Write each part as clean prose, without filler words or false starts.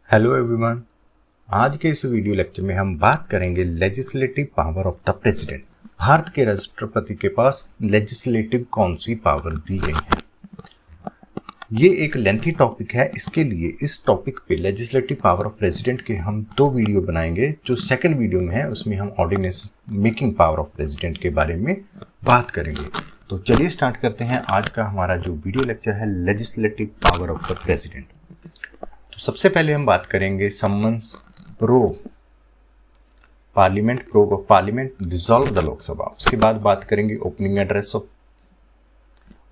Hello everyone. आज के इस वीडियो लेक्चर में हम बात करेंगे legislative power of the president. Bharat के राष्ट्रपति के पास लेजिस्लेटिव कौन सी पावर दी गई है। ये एक लेंथी टॉपिक है, इसके लिए इस टॉपिक पे लेजिस्लेटिव पावर ऑफ प्रेसिडेंट के हम 2 वीडियो बनाएंगे। जो सेकंड वीडियो में है उसमें हम ordinance making power of president के बारे में बात करेंगे। तो चलिए स्टार्ट करते हैं। आज का हमारा जो वीडियो लेक्चर है legislative power of the president. तो सबसे पहले हम बात करेंगे summons prorogue parliament, prorogue of parliament, dissolve the Lok Sabha. उसके बाद बात करेंगे ओपनिंग एड्रेस ऑफ।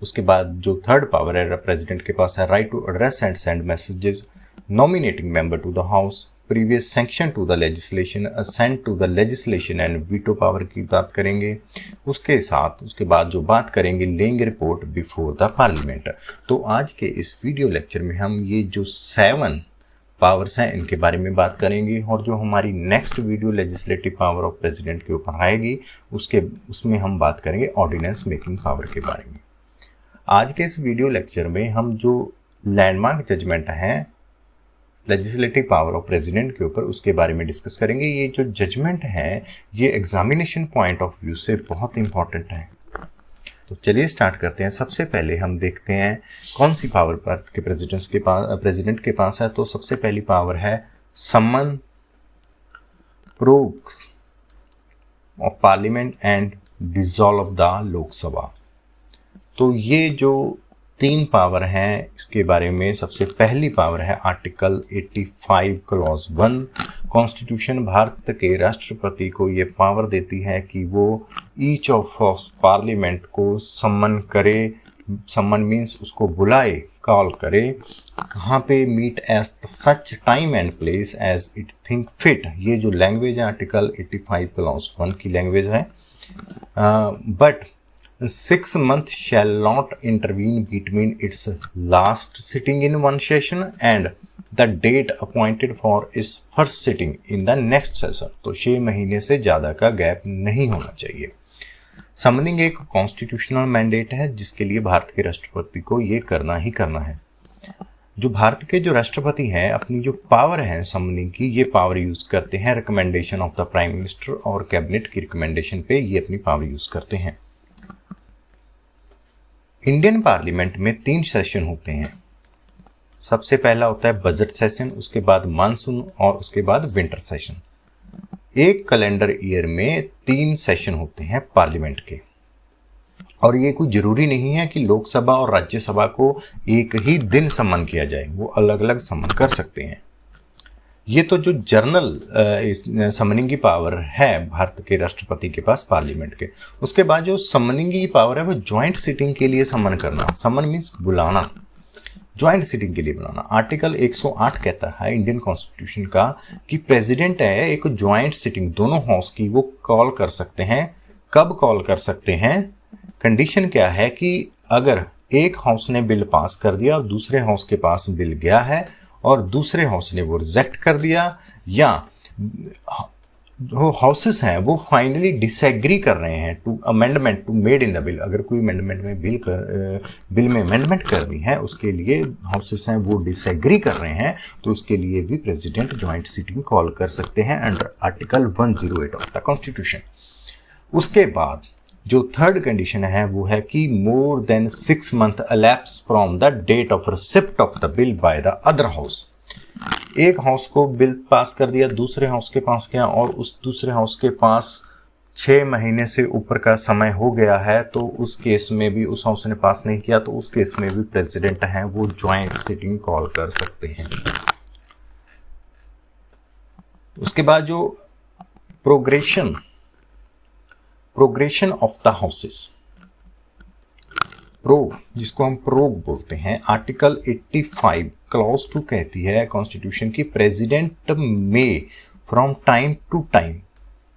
उसके बाद जो थर्ड पावर है प्रेसिडेंट के पास है right to address and send messages, nominating member to the house, previous sanction to the legislation, assent to the legislation and veto power की बात करेंगे। उसके बाद जो बात करेंगे laying report before the parliament. तो आज के इस वीडियो लेक्चर में हम ये जो 7 पावर्स हैं इनके बारे में बात करेंगे, और जो हमारी next video legislative power of president के ऊपर आएगी उसमें हम बात करेंगे ऑर्डिनेंस मेकिंग पावर के बारे में। आज के इस वीडियो लेक्चर में हम जो लैंडमार्क जजमेंट हैं लेजिस्लेटिव पावर ऑफ प्रेसिडेंट के ऊपर उसके बारे में डिस्कस करेंगे। ये जो जजमेंट है ये एग्जामिनेशन पॉइंट ऑफ व्यू से बहुत इंपॉर्टेंट है। तो चलिए स्टार्ट करते हैं। सबसे पहले हम देखते हैं कौन सी पावर भारत के प्रेसिडेंट के पास है। तो सबसे पहली पावर है summon prorogue of parliament and dissolve the Lok Sabha. तो ये जो 3 पावर हैं इसके बारे में सबसे पहली पावर है आर्टिकल 85 क्लॉज 1। कॉन्स्टिट्यूशन भारत के राष्ट्रपति को ये पावर देती है कि वो ईच ऑफ पार्लियामेंट को सम्मन करे। सम्मन मीन्स उसको बुलाए, कॉल करे, कहाँ पे, meet at such time and place as it think fit. ये जो लैंग्वेज है आर्टिकल 85 क्लॉज 1 की लैंग्वेज है। But 6 months shall not intervene between its last sitting in one session and the date appointed for its first sitting in the next session। तो 6 महीने से ज़्यादा का गैप नहीं होना चाहिए। समनिंग एक कॉन्स्टिट्यूशनल मैंडेट है जिसके लिए भारत के राष्ट्रपति को ये करना ही करना है। जो भारत के जो राष्ट्रपति हैं अपनी जो पावर है समनिंग की, ये पावर यूज़ करते हैं recommendation of the prime minister और कैबिनेट की रिकमेंडेशन पे ये अपनी पावर यूज़ करते हैं। इंडियन पार्लियामेंट में 3 सेशन होते हैं। सबसे पहला होता है बजट सेशन, उसके बाद मानसून और उसके बाद विंटर सेशन। एक कैलेंडर ईयर में 3 सेशन होते हैं पार्लियामेंट के, और ये कोई जरूरी नहीं है कि लोकसभा और राज्यसभा को एक ही दिन सम्मन किया जाए, वो अलग अलग सम्मन कर सकते हैं। ये तो जो जर्नल समनिंग की पावर है भारत के राष्ट्रपति के पास पार्लियामेंट के। उसके बाद जो समनिंग की पावर है वो ज्वाइंट सिटिंग के लिए सम्मन करना। सम्मन मीन्स बुलाना, ज्वाइंट सिटिंग के लिए बुलाना। आर्टिकल 108 कहता है इंडियन कॉन्स्टिट्यूशन का कि प्रेसिडेंट है एक ज्वाइंट सिटिंग दोनों हाउस की वो कॉल कर सकते हैं। कब कॉल कर सकते हैं? कंडीशन क्या है कि अगर एक हाउस ने बिल पास कर दिया और दूसरे हाउस के पास बिल गया है और दूसरे हाउस ने वो रिजेक्ट कर दिया, या जो हाउसेस हैं वो फाइनली डिसएग्री कर रहे हैं to amendment to made in the bill. अगर कोई अमेंडमेंट में बिल में अमेंडमेंट करनी है उसके लिए हाउसेस हैं वो डिसएग्री कर रहे हैं, तो उसके लिए भी प्रेसिडेंट ज्वाइंट सिटिंग कॉल कर सकते हैं under article 108 of the constitution. उसके बाद जो थर्ड कंडीशन है वो है कि more than 6 months elapse from the date of receipt of the bill by the other house. एक हाउस को बिल पास कर दिया, दूसरे हाउस के पास गया और उस दूसरे हाउस के पास 6 महीने से ऊपर का समय हो गया है, तो उस केस में भी उस हाउस ने पास नहीं किया तो उस केस में भी प्रेसिडेंट हैं वो ज्वाइंट सिटिंग कॉल कर सकते हैं। उसके बाद जो प्रोग्रेशन ऑफ द हाउसेस, प्रोग जिसको हम प्रोग बोलते हैं, आर्टिकल 85 क्लॉज 2 कहती है कॉन्स्टिट्यूशन की president may from time to time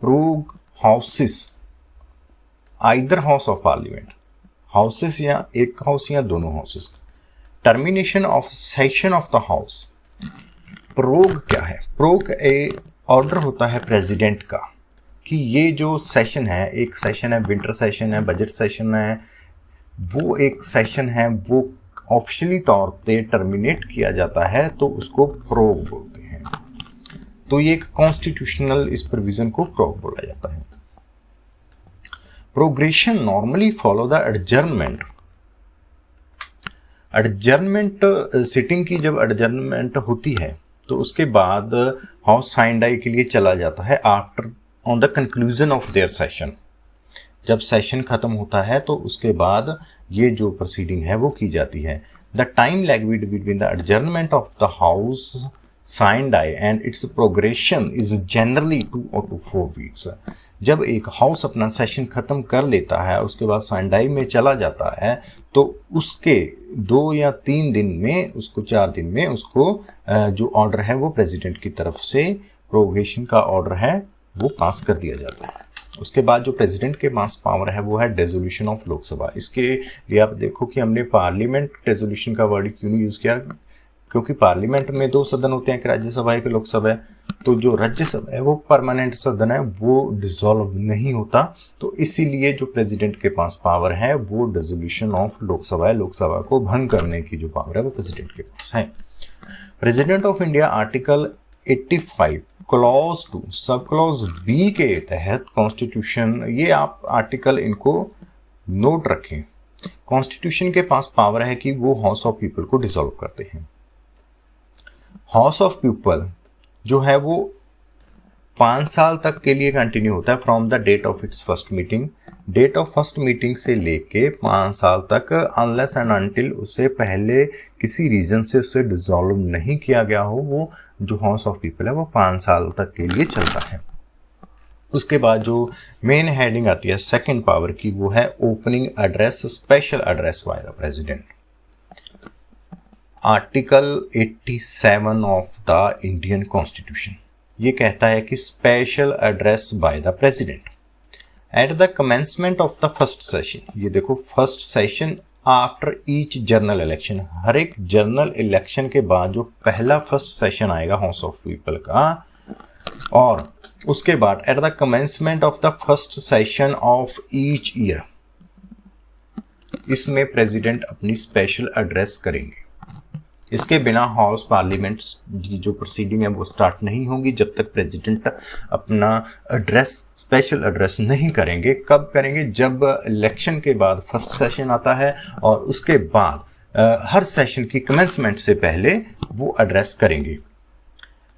prorogue houses either house of parliament, houses या एक हाउस या दोनों houses. Termination of session of the house. Prorogue क्या है? प्रोग ए ऑर्डर होता है प्रेसिडेंट का कि ये जो सेशन है, एक सेशन है विंटर सेशन है, बजट सेशन है, वो एक सेशन है वो ऑफिशियली तौर पे टर्मिनेट किया जाता है तो उसको प्रोग बोलते हैं। तो ये एक कॉन्स्टिट्यूशनल इस प्रोविजन को प्रोग बोला जाता है। Progression normally follow the adjournment. Adjournment sitting की जब एडजर्नमेंट होती है तो उसके बाद हाउस साइन डाई के लिए चला जाता है after on the conclusion of their session. जब सेशन खत्म होता है तो उसके बाद ये जो प्रोसीडिंग है वो की जाती है। The time lag between the adjournment of the house sine die and its progression is generally 2 or 4 weeks। जब एक हाउस अपना सेशन खत्म कर लेता है उसके बाद साइन डाई में चला जाता है तो उसके 2 या 3 दिन में, उसको 4 दिन में उसको जो ऑर्डर है वो प्रेसिडेंट की तरफ से प्रोग्रेशन का ऑर्डर है वो पास कर दिया जाता है। उसके बाद जो प्रेसिडेंट के पास पावर है वो है रेजोल्यूशन ऑफ लोकसभा। इसके लिए आप देखो कि हमने पार्लियामेंट रेजोल्यूशन का वर्ड क्यों नहीं यूज़ किया, क्योंकि पार्लियामेंट में 2 सदन होते हैं, एक राज्यसभा एक लोकसभा है। तो जो राज्यसभा है वो परमानेंट सदन है, वो डिसॉल्व नहीं होता, तो इसीलिए जो प्रेसिडेंट के पास पावर है वो रेजोल्यूशन ऑफ लोकसभा है। लोकसभा को भंग करने की जो पावर है वो प्रेसिडेंट के पास है। President of India article 85 clause 2 sub clause B के तहत कॉन्स्टिट्यूशन, ये आप आर्टिकल इनको नोट रखें, कॉन्स्टिट्यूशन के पास पावर है कि वो हाउस ऑफ पीपल को डिसॉल्व करते हैं। हाउस ऑफ पीपल जो है वो 5 साल तक के लिए कंटिन्यू होता है from the date of its first meeting. Date of first meeting से लेके 5 साल तक, अनलेस एंड अनटिल उससे पहले किसी रीजन से उसे डिसॉल्व नहीं किया गया हो, वो जो हाउस ऑफ पीपल है वो 5 साल तक के लिए चलता है। उसके बाद जो मेन हेडिंग आती है सेकंड पावर की वो है opening address, special address by the president. Article 87 of the Indian constitution ये कहता है कि special address by the president at the commencement of the first session. ये देखो, first session after each general election, हर एक जनरल इलेक्शन के बाद जो पहला फर्स्ट सेशन आएगा हाउस ऑफ पीपल का, और उसके बाद at the commencement of the first session of each year, इसमें प्रेसिडेंट अपनी स्पेशल एड्रेस करेंगे। इसके बिना हाउस पार्लियामेंट की जो प्रोसीडिंग है वो स्टार्ट नहीं होगी जब तक प्रेसिडेंट अपना एड्रेस, स्पेशल एड्रेस नहीं करेंगे। कब करेंगे? जब इलेक्शन के बाद फर्स्ट सेशन आता है और उसके बाद हर सेशन की कमेंसमेंट से पहले वो एड्रेस करेंगे।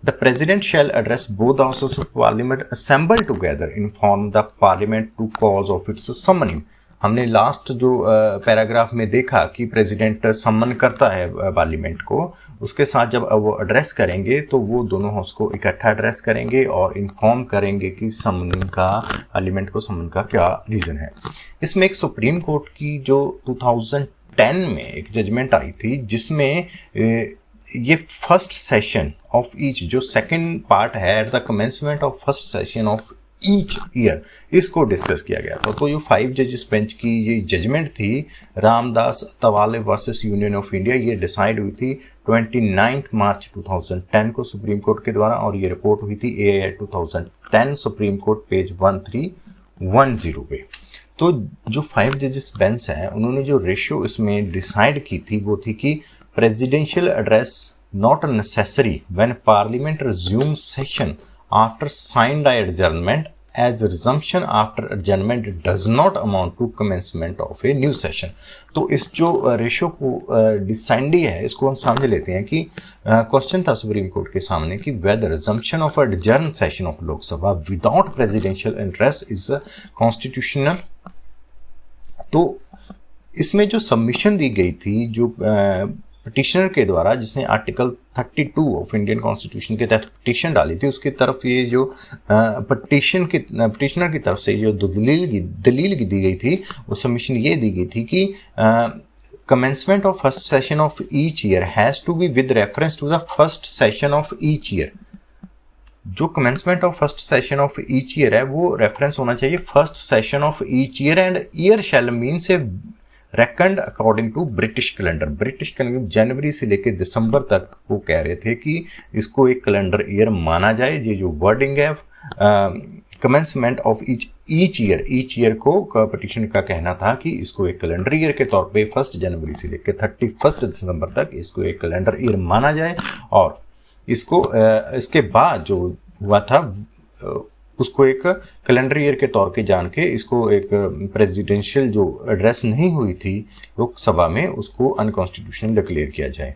The president shall address both houses of parliament assemble together inform the parliament to cause of its summoning. हमने लास्ट जो पैराग्राफ में देखा कि प्रेसिडेंट सम्मन करता है पार्लियामेंट को, उसके साथ जब वो एड्रेस करेंगे तो वो दोनों हाउस को इकट्ठा एड्रेस करेंगे और इन्फॉर्म करेंगे कि सम्मनिंग का, पार्लियामेंट को सम्मन का क्या रीज़न है। इसमें एक सुप्रीम कोर्ट की जो 2010 में एक जजमेंट आई थी जिसमें ये फर्स्ट सेशन ऑफ ईच, जो सेकंड पार्ट है eight the commencement of first session of each year, इसको डिस्कस किया गया था। तो ये 5 जजेस बेंच की ये जजमेंट थी Ramdas Athawale versus union of India, ये डिसाइड हुई थी 29 मार्च 2010 को सुप्रीम कोर्ट के द्वारा, और ये रिपोर्ट हुई थी AIA 2010 सुप्रीम कोर्ट पेज 1310 पे। तो जो 5 जजेस बेंच है उन्होंने जो रेशियो इसमें डिसाइड की थी वो थी कि presidential address not necessary when parliament resume session after signed adjournment, as resumption after adjournment does not amount to commencement of a new session। तो इस जो रेशो को डिसाइडी है इसको हम समझ लेते हैं कि क्वेश्चन था सुप्रीम कोर्ट के सामने कि whether resumption of adjourned session of Lok Sabha without presidential address is constitutional। तो इसमें जो सबमिशन दी गई थी जो पिटिशनर के द्वारा, जिसने आर्टिकल 32 ऑफ इंडियन कॉन्स्टिट्यूशन के तहत पिटिशन डाली थी, उसकी तरफ ये जो पिटिशनर की तरफ से जो दलील दी गई थी वो सबमिशन ये दी गई थी कि commencement of first session of each year has to be with reference to the first session of each year। जो commencement of first session of each year है वो रेफरेंस होना चाहिए first session of each year, and year shall means a reckoned according to British calendar. British calendar जनवरी से लेकर दिसंबर तक वो कह रहे थे कि इसको एक कैलेंडर ईयर माना जाए। ये जो वर्डिंग है कमेंसमेंट ऑफ ईच ईयर को पिटिशन का कहना था कि इसको एक कैलेंडर ईयर के तौर पे 1 जनवरी से लेकर 31 दिसंबर तक इसको एक कैलेंडर ईयर माना जाए, और इसको इसके बाद जो हुआ था उसको एक कैलेंडर ईयर के तौर के जान के इसको एक प्रेसिडेंशियल जो एड्रेस नहीं हुई थी लोकसभा में उसको अनकॉन्स्टिट्यूशनल डिक्लेयर किया जाए।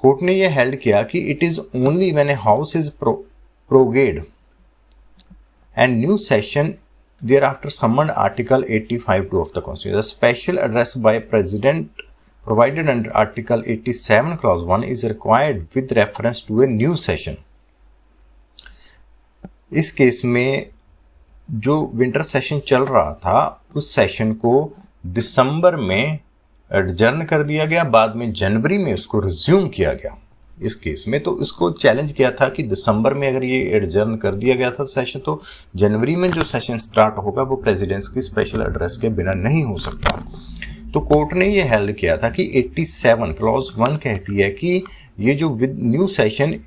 कोर्ट ने यह हेल्ड किया कि it is only when a house is prorogued and new session thereafter summoned Article 85(2) of the Constitution. The special address by President provided under Article 87 Clause 1 is required with reference to a new session. इस case में जो winter session चल रहा था उस session को दिसंबर में adjourn कर दिया गया, बाद में जनवरी में उसको रिज्यूम किया गया। इस केस में तो इसको चैलेंज किया था कि दिसंबर में अगर ये एडजर्न कर दिया गया था सेशन, तो जनवरी में जो सेशन स्टार्ट होगा वो प्रेसिडेंट्स की स्पेशल एड्रेस के बिना नहीं हो सकता। तो कोर्ट ने ये हेल्ड किया था कि 87 क्लॉज 1 कहती है कि ये जो with new session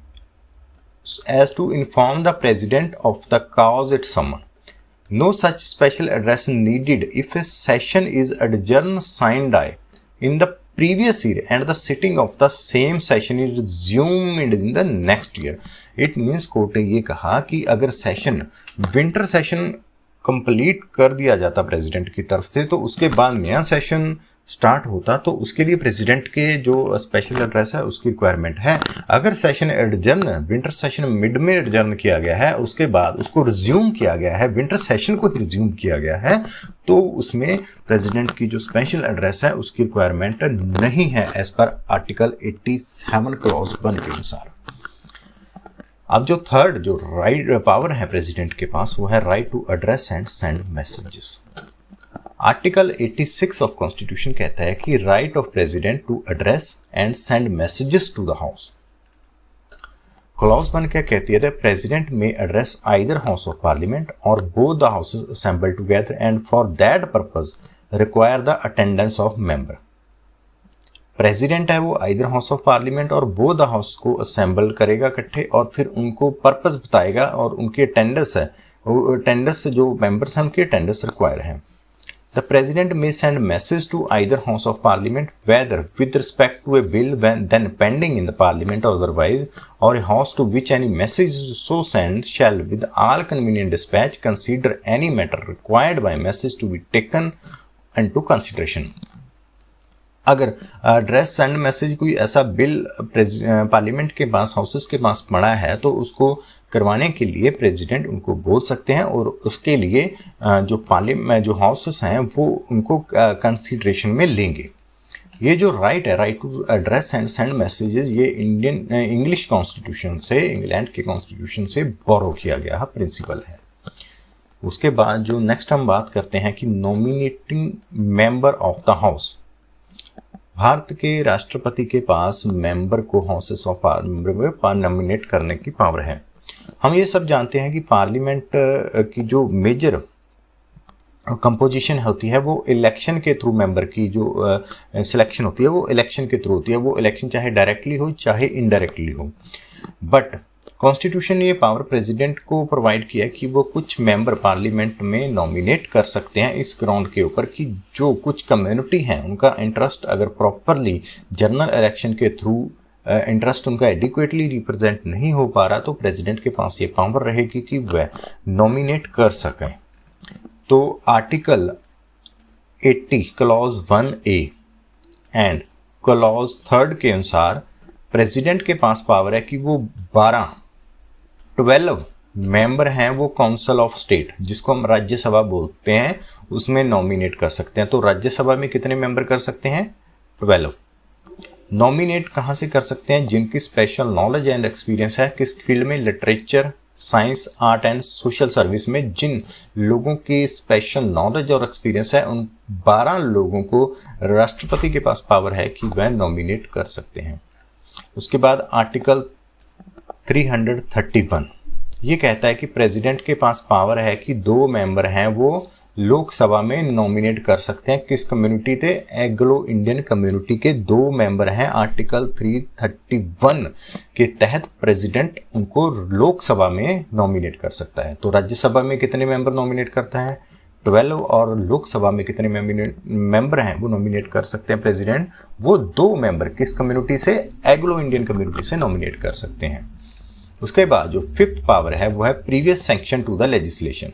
as to inform the president of the cause it summon, no such special address needed if a session is adjourn sine die in the previous year and the sitting of the same session is resumed in the next year. It means court ने ये कहा कि अगर session winter session complete कर दिया जाता president की तरफ से, तो उसके बाद नया सेशन स्टार्ट होता, तो उसके लिए प्रेसिडेंट के जो स्पेशल एड्रेस है उसकी रिक्वायरमेंट है। अगर session adjourn winter session mid में एडजर्न किया गया है, उसके बाद उसको रिज्यूम किया गया है, विंटर सेशन को ही रिज्यूम किया गया है, तो उसमें प्रेसिडेंट की जो स्पेशल एड्रेस है उसकी रिक्वायरमेंट नहीं है एज पर आर्टिकल 87 क्लॉज 1 के अनुसार। अब जो थर्ड जो राइट पावर है प्रेसिडेंट के पास वो है right to address and send messages. Article 86 of constitution कहता है कि right of president to address and send messages to the house. Clause 1 क्या कहती है? President may address either house of parliament or both the houses assemble together and for that purpose require the attendance of member. President है वो either house of parliament or both the house को assemble करेगा इकट्ठे, और फिर उनको purpose बताएगा और उनकी अटेंडेंस है, अटेंडेंस जो मेंबर्स हैं उनकी अटेंडेंस रिक्वायर है। The President may send message to either House of Parliament, whether with respect to a bill then pending in the Parliament or otherwise, or a House to which any message is so sent shall, with all convenient dispatch, consider any matter required by message to be taken into consideration. अगर address and message कोई ऐसा bill parliament के पास houses के पास पड़ा है तो उसको करवाने के लिए प्रेसिडेंट उनको बोल सकते हैं, और उसके लिए जो पार्लियामेंट जो हाउसेस हैं वो उनको कंसीडरेशन में लेंगे। ये जो राइट है, right to address and send messages, ये इंग्लिश कॉन्स्टिट्यूशन से, इंग्लैंड के कॉन्स्टिट्यूशन से बोरो किया गया प्रिंसिपल है। उसके बाद जो नेक्स्ट हम बात करते हैं कि nominating member of the house. Bharat के राष्ट्रपति के पास मेंबर को हाउसेस ऑफ पार्लियामेंट में नॉमिनेट करने की पावर है। हम ये सब जानते हैं कि पार्लियामेंट की जो मेजर कंपोजिशन होती है वो इलेक्शन के थ्रू, मेंबर की जो सिलेक्शन होती है वो इलेक्शन के थ्रू होती है। वो इलेक्शन चाहे डायरेक्टली हो चाहे इनडायरेक्टली हो, बट कॉन्स्टिट्यूशन ने ये पावर प्रेसिडेंट को प्रोवाइड किया कि वो कुछ मेंबर पार्लियामेंट में नॉमिनेट कर सकते हैं इस ग्राउंड के ऊपर कि जो कुछ कम्युनिटी हैं उनका इंटरेस्ट अगर प्रॉपरली जनरल इलेक्शन के थ्रू इंटरेस्ट उनका एडिक्वेटली रिप्रेजेंट नहीं हो पा रहा, तो प्रेसिडेंट के पास ये पावर रहेगी कि वह नॉमिनेट कर सकें। तो article 80 clause 1A and clause 3 के अनुसार प्रेसिडेंट के पास पावर है कि वो 12 मेंबर हैं वो काउंसिल ऑफ स्टेट, जिसको हम राज्यसभा बोलते हैं, उसमें नॉमिनेट कर सकते हैं। तो राज्यसभा में कितने मेंबर कर सकते हैं? 12। नॉमिनेट कहाँ से कर सकते हैं? जिनकी स्पेशल नॉलेज एंड एक्सपीरियंस है किस फील्ड में, literature, science, art and social service में। जिन लोगों की स्पेशल नॉलेज और एक्सपीरियंस है उन 12 लोगों को राष्ट्रपति के पास पावर है कि वह नॉमिनेट कर सकते हैं। उसके बाद आर्टिकल 331 ये कहता है कि प्रेसिडेंट के पास पावर है कि 2 मेंबर हैं वो लोकसभा में नॉमिनेट कर सकते हैं। किस कम्युनिटी थे? एग्लो इंडियन कम्युनिटी के 2 मेंबर हैं। आर्टिकल 331 के तहत प्रेसिडेंट उनको लोकसभा में नॉमिनेट कर सकता है। तो राज्यसभा में कितने मेंबर नॉमिनेट करता है? 12। और लोकसभा में कितने मेंबर हैं वो नॉमिनेट कर सकते हैं प्रेसिडेंट? वो 2 मेंबर किस कम्युनिटी से? एग्लो इंडियन कम्युनिटी से नॉमिनेट कर सकते हैं। उसके बाद जो फिफ्थ पावर है वो है previous sanction to the legislation.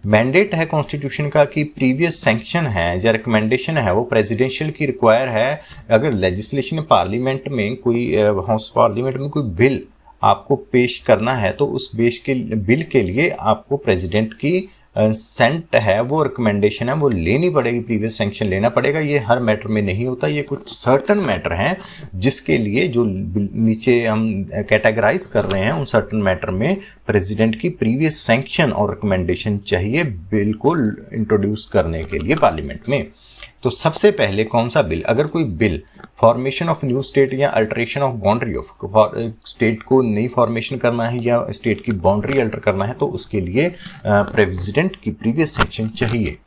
Mandate है कॉन्स्टिट्यूशन का कि प्रीवियस सैंक्शन है या रिकमेंडेशन है वो प्रेसिडेंशियल की रिक्वायर है। अगर लेजिस्लेशन पार्लियामेंट में कोई हाउस पार्लियामेंट में कोई बिल आपको पेश करना है तो उस बिल के लिए आपको प्रेसिडेंट की सेंट है वो रिकमेंडेशन है वो लेनी पड़ेगी, प्रीवियस सैंक्शन लेना पड़ेगा। ये हर मैटर में नहीं होता, ये कुछ सर्टन मैटर हैं जिसके लिए जो नीचे हम कैटेगराइज कर रहे हैं उन सर्टन मैटर में प्रेसिडेंट की प्रीवियस सैंक्शन और रिकमेंडेशन चाहिए बिल को इंट्रोड्यूस करने के लिए पार्लियामेंट में। तो सबसे पहले कौन सा बिल, अगर कोई bill formation of new state या alteration of boundary of state को नई फॉर्मेशन करना है या स्टेट की बाउंड्री अल्टर करना है तो उसके लिए प्रेसिडेंट की प्रीवियस सैंक्शन चाहिए।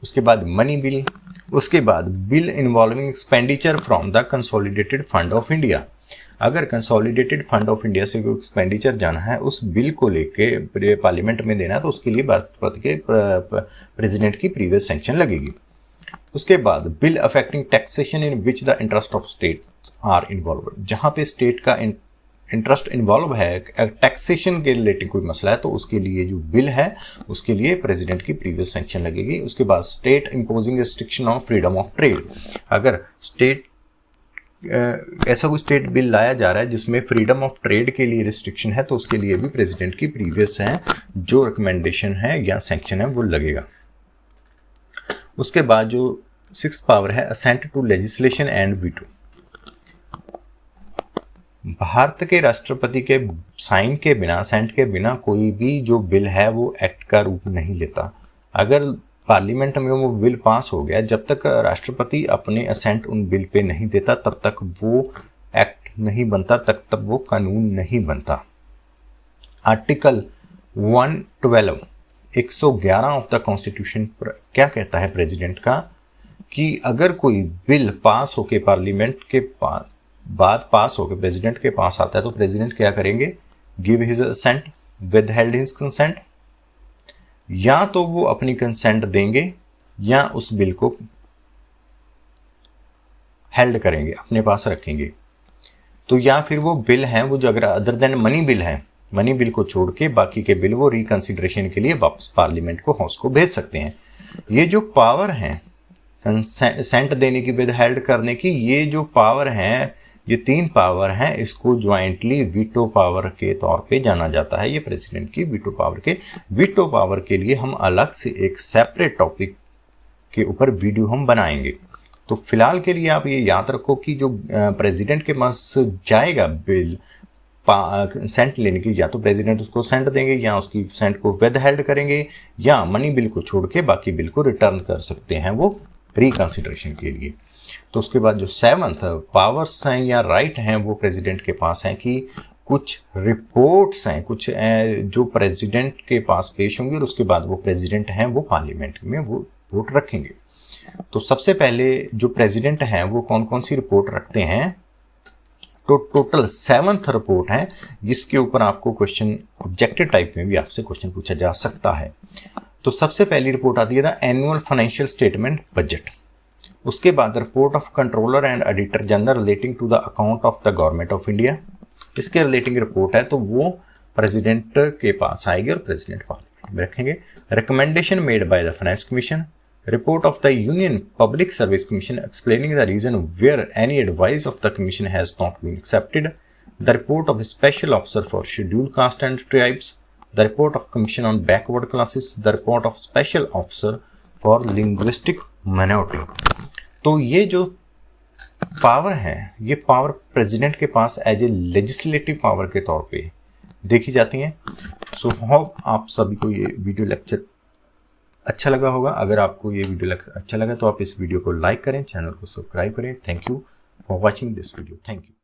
उसके बाद मनी बिल, उसके बाद bill involving expenditure from the consolidated fund of India. अगर कंसोलिडेटेड फंड ऑफ इंडिया से कोई एक्सपेंडिचर जाना है उस बिल को लेके पार्लियामेंट में देना है तो उसके लिए राष्ट्रपति के प्रेसिडेंट की प्रीवियस सैंक्शन लगेगी। उसके बाद bill affecting taxation in which the interest of states are involve, जहां पे स्टेट का इंटरेस्ट इन्वॉल्व है टैक्सेशन के रिलेटेड कोई मसला है तो उसके लिए जो बिल है उसके लिए प्रेसिडेंट की प्रीवियस सैंक्शन लगेगी। उसके बाद state imposing restriction of freedom of trade, अगर स्टेट ऐसा कोई स्टेट बिल लाया जा रहा है जिसमें फ्रीडम ऑफ ट्रेड के लिए रिस्ट्रिक्शन है तो उसके लिए भी प्रेसिडेंट की प्रीवियस है जो रिकमेंडेशन है या सैंक्शन है वो लगेगा। उसके बाद जो सिक्स्थ पावर है assent to legislation and veto. Bharat के राष्ट्रपति के साइन के बिना, असेंट के बिना कोई भी जो बिल है वो एक्ट का रूप नहीं लेता। अगर पार्लियामेंट में वो बिल पास हो गया, जब तक राष्ट्रपति अपने असेंट उन बिल पे नहीं देता तब तक वो एक्ट नहीं बनता, तब वो कानून नहीं बनता। आर्टिकल 111 ऑफ द कॉन्स्टिट्यूशन क्या कहता है प्रेसिडेंट का कि अगर कोई बिल पास होके पार्लियामेंट के बाद पास होके प्रेसिडेंट के पास आता है तो प्रेसिडेंट क्या करेंगे, give his assent, withheld his consent, या तो वो अपनी कंसेंट देंगे या उस बिल को हेल्ड करेंगे, अपने पास रखेंगे। तो या फिर वो बिल हैं वो जो अगर अदर देन मनी बिल है, मनी बिल को छोड़ के बाकी के बिल वो रिकंसिडरेशन के लिए वापस पार्लियामेंट को हाउस को भेज सकते हैं। ये जो पावर है कंसेंट देने की, विदहेल्ड करने की, ये जो पावर है, ये तीन पावर हैं, इसको ज्वाइंटली वीटो पावर के तौर पे जाना जाता है। ये प्रेसिडेंट की वीटो पावर के लिए हम अलग से एक सेपरेट टॉपिक के ऊपर वीडियो हम बनाएंगे। तो फिलहाल के लिए आप ये याद रखो कि जो प्रेसिडेंट के पास जाएगा बिल सेंट लेने की, या तो प्रेसिडेंट उसको सेंट देंगे या उसकी सेंट को विदहेल्ड करेंगे या मनी बिल को छोड़ के बाकी बिल को रिटर्न कर सकते हैं वो रिकंसिडरेशन के लिए। तो उसके बाद जो सेवंथ पावर्स हैं या राइट हैं वो प्रेसिडेंट के पास हैं कि कुछ रिपोर्ट्स हैं, कुछ जो प्रेसिडेंट के पास पेश होंगे और उसके बाद वो प्रेसिडेंट हैं वो पार्लियामेंट में वो रिपोर्ट रखेंगे। तो सबसे पहले जो प्रेसिडेंट हैं वो कौन कौन सी रिपोर्ट रखते हैं, तो टोटल 7th रिपोर्ट है जिसके ऊपर आपको क्वेश्चन ऑब्जेक्टिव टाइप में भी आपसे क्वेश्चन पूछा जा सकता है। तो सबसे पहली रिपोर्ट आती है the annual financial statement budget. उसके बाद report of controller and auditor general relating to the account of the government of India, इसके रिलेटिंग रिपोर्ट है तो वो प्रेसिडेंट के पास आएगी और प्रेसिडेंट पार्लियामेंट में रखेंगे। Recommendation made by the finance commission, report of the Union Public Service Commission explaining the reason where any advice of the Commission has not been accepted, the report of a Special Officer for Scheduled Caste and Tribes, the report of Commission on Backward Classes, the report of Special Officer for Linguistic Minority। तो ये जो power है ये power president के पास as a legislative power के तौर पे देखी जाती हैं। सो होप आप सभी को ये वीडियो लेक्चर अच्छा लगा होगा। अगर आपको ये वीडियो अच्छा लगा तो आप इस वीडियो को लाइक करें, चैनल को सब्सक्राइब करें। Thank you for watching this video. Thank you.